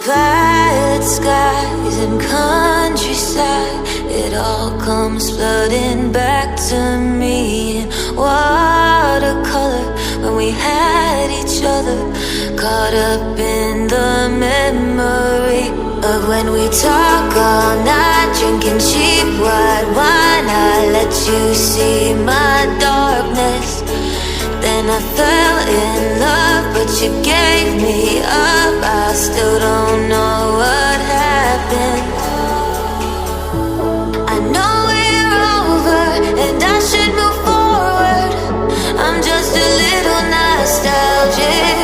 Violet skies and countryside, it all comes flooding back to me in watercolor. When we had each other, caught up in the memory of when we talk all night, drinking cheap white wine. I let you see my darkness. Then I fell in love, but you gave me up. I still don't know what happened. I know we're over and I should move forward. I'm just a little nostalgic.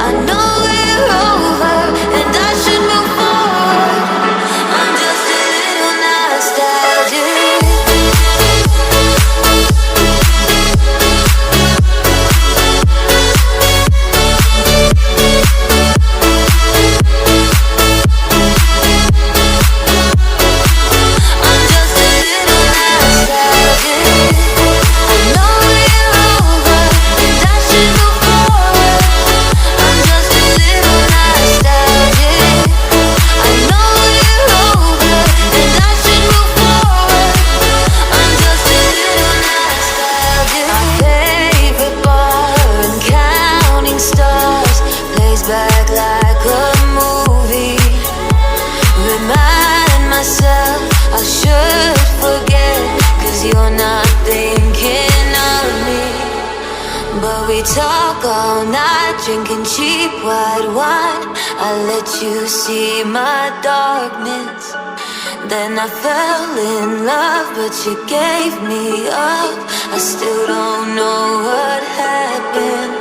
I know we're over and I should move forward. I'm just a little nostalgic. We talk all night, drinking cheap white wine. I let you see my darkness. Then I fell in love, but you gave me up. I still don't know what happened.